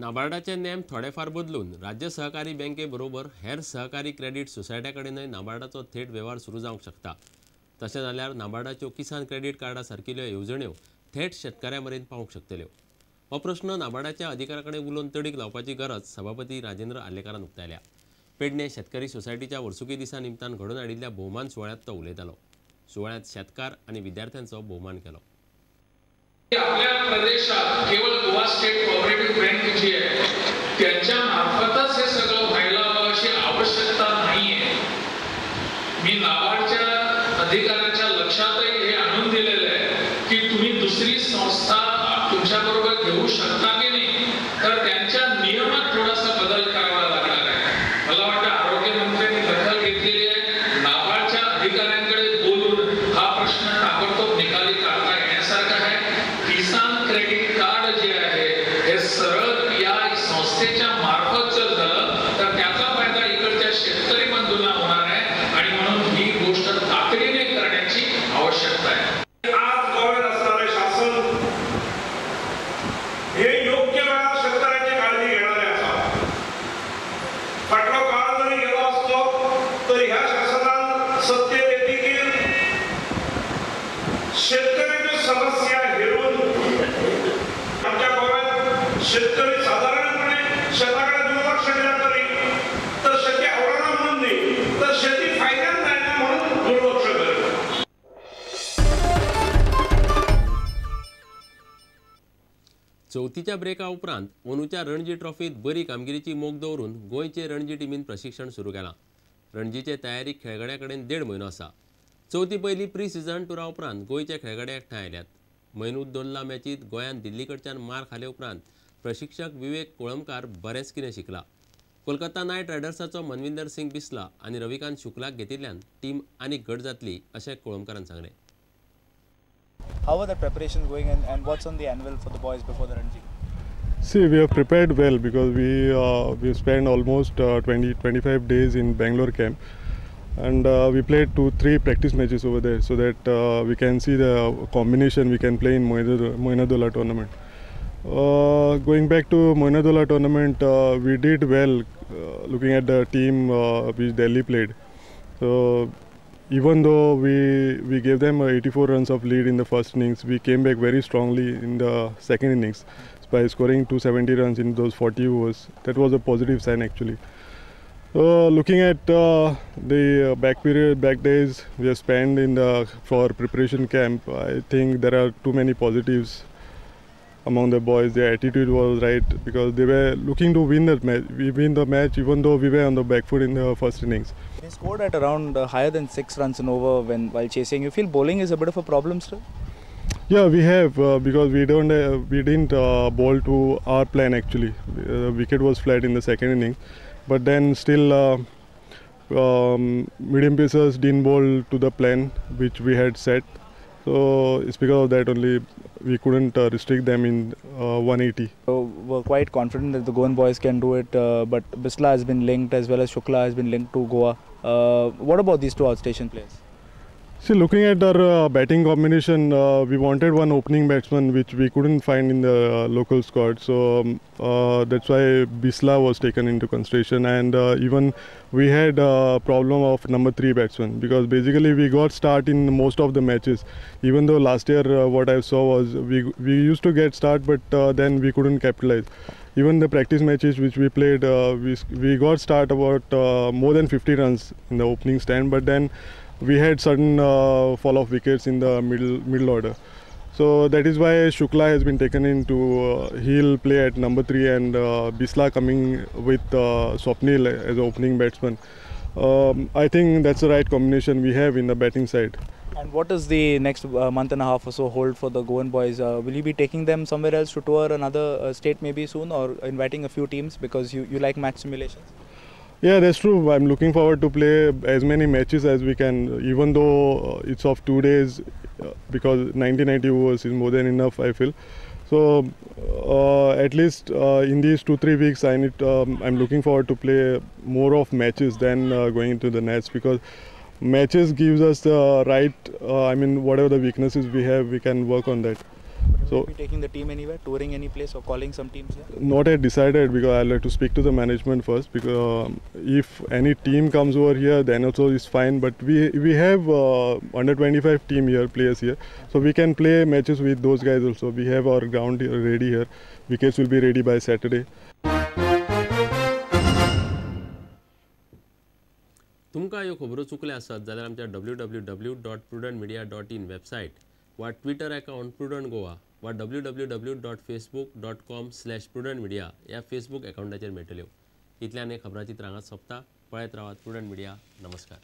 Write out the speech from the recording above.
नाबार्डाचे name थोडेफार बदलून राज्य सहकारी बँकेबरोबर हेर सहकारी क्रेडिट सोसायट्यां कडेनय नाबार्डाचो थेट व्यवहार सुरू जावंक शकता। तशें जाल्यार नाबार्डाच्यो किसान क्रेडिट कार्डा सारकिल्ल्यो येवजण्यो थेट शेतकाऱ्यां मेरेन पावंक शकतल्यो। हो प्रश्न नाबार्डाच्या अधिकाऱ्यां कडेन उलोवन तडीक लावपाची गरज सभापती राजेंद्र आर्लेकारान उक्तायल्या। पेडणे शेतकरी सोसायटीच्या वर्सुकी दिसा निमतान घडोवन हाडिल्ल्या भोवमान सुवाळ्यांत तो उलयतालो। सुवाळ्यांत शेतकार आनी विद्यार्थ्यांचो भोवमान केलो। आपल्या प्रदेशात केवळ गोवा स्टेट कोऑपरेटिव्ह बँक जी आहे त्यांच्या मार्फतच हे सगळं व्हायला हवं अशी आवश्यकता नाहीये। मी नाबार्डच्या अधिकाऱ्यांच्या लक्षातही हे आणून दिलेलं आहे की तुम्ही दुसरी संस्था तुमच्याबरोबर घेऊ शकता की नाही, तर त्यांच्या नियमात थोडासा बदल करावा लागणार आहे। मला वाटतं आरोग्य मंत्र्यांनी दखल घेतलेली आहे। नाबार्डच्या अधिकाऱ्यांकडे बोलून हा प्रश्न ताबडतोब निकाली काढता येण्यासारखा आहे। किसान क्रेडिट कार्ड जे आहे हे सरळ या संस्थेच्या मार्फत जर झालं तर त्याचा फायदा इकडच्या शेतकरी बंधूंना होणार आहे आणि म्हणून ही गोष्ट तातडीने करण्याची आवश्यकता आहे। आज गोव्यात असणारे शासन हे योग्य वेळा शेतकऱ्यांची काळजी घेणारे असावं। फाटलो काळ जरी गेलो असतो तरी ह्या शासनान सत्य देते की शेतकऱ्यांची समस्या शेतकरी साधारणपणे शेताकडे दुर्लक्ष केलं तरी तर शेती आवडणार म्हणून नाही तर शेती फायद्यात नाही म्हणून दुर्लक्ष करेल। चवथीच्या ब्रेका उपरांत अंदूच्या रणजी ट्रॉफीत बरी कामगिरीची मोख दवरून गोंयचे रणजी टिमीन प्रशिक्षण सुरू केलां। रणजीचे तयारीक खेळगड्यां कडेन 1.5 म्हयनो आसा। चवथी पयली प्री सिजन टुरा उपरांत गोंयचे खेळगडे एकठांय आयल्यात। म्हयनूत दोल्ला मॅचीत गोंयान दिल्लीकडच्यान मार खाले उपरांत प्रशिक्षक विवेक कोळंबकार बरेंच कितें शिकला। कोलकाता नायट रायडर्साचो मनविंदर सिंग बिस्ला आनी रविकांत शुक्लाक घेतिल्ल्यान टीम आनीक घट जातली अशें कोळंबकारान सांगलें। How are the preparations going and what's on the anvil for the boys before the Ranji? See, we have prepared well because we spent almost 20-25 days in Bangalore camp, and we played 2-3 practice matches over there so that we can see the combination we can play in Moinadola tournament. Going back to Moinadola tournament, we did well looking at the team which Delhi played. So even though we gave them 84 runs of lead in the first innings, we came back very strongly in the second innings by scoring 270 runs in those 40 overs. That was a positive sign actually. Looking at the back days we have spent for preparation camp, I think there are too many positives among the boys. Their attitude was right because they were looking to win the match. We win the match even though we were on the back foot in the first innings. They scored at around higher than 6 runs an over while chasing. You feel bowling is a bit of a problem still? Yeah, we have because we didn't bowl to our plan actually. The wicket was flat in the second innings, but then still medium pacers didn't bowl to the plan which we had set. So it's because of that only we couldn't restrict them in 180. So we're quite confident that the Goan boys can do it, but Bisla has been linked as well as Shukla has been linked to Goa. What about these two outstation players? See, looking at our batting combination, we wanted one opening batsman which we couldn't find in the local squad. So that's why Bisla was taken into consideration, and even we had a problem of number 3 batsman because basically we got start in most of the matches. Even though last year what I saw was we used to get start, but then we couldn't capitalize. Even the practice matches which we played, we got start about more than 50 runs in the opening stand, but then we had sudden fall of wickets in the middle order. So that is why Shukla has been taken into, he'll play at number 3 and Bisla coming with Swapnil as opening batsman. I think that's the right combination we have in the batting side. And what is the next month and a half or so hold for the Goan boys? Will you be taking them somewhere else to tour another state maybe soon, or inviting a few teams because you like match simulations? Yeah, that's true. I'm looking forward to play as many matches as we can, even though it's of 2 days, because 90 overs is more than enough, I feel. So at least in these 2-3 weeks, I'm looking forward to play more of matches than going into the nets, because matches gives us the right, whatever the weaknesses we have, we can work on that. So will you be taking the team anywhere, touring any place or calling some teams here? Not yet decided because I'll have to speak to the management first, because if any team comes over here then also is fine, but we have under 25 team here, players here, so we can play matches with those guys also. We have our ground here ready here. Wickets will be ready by Saturday. तुमकां ह्यो खबरो चुकल्या आसत जाल्यार आमच्या www.prudentmedia.in website वा Twitter account prudent Goa वा www.facebook.com/prudentmedia ह्या Facebook अकाउंटाचेर मेळटल्यो. इतल्यान हे खबराची त्रांगात सोंपता. पळयत रावात प्रुडंट मिडिया. नमस्कार.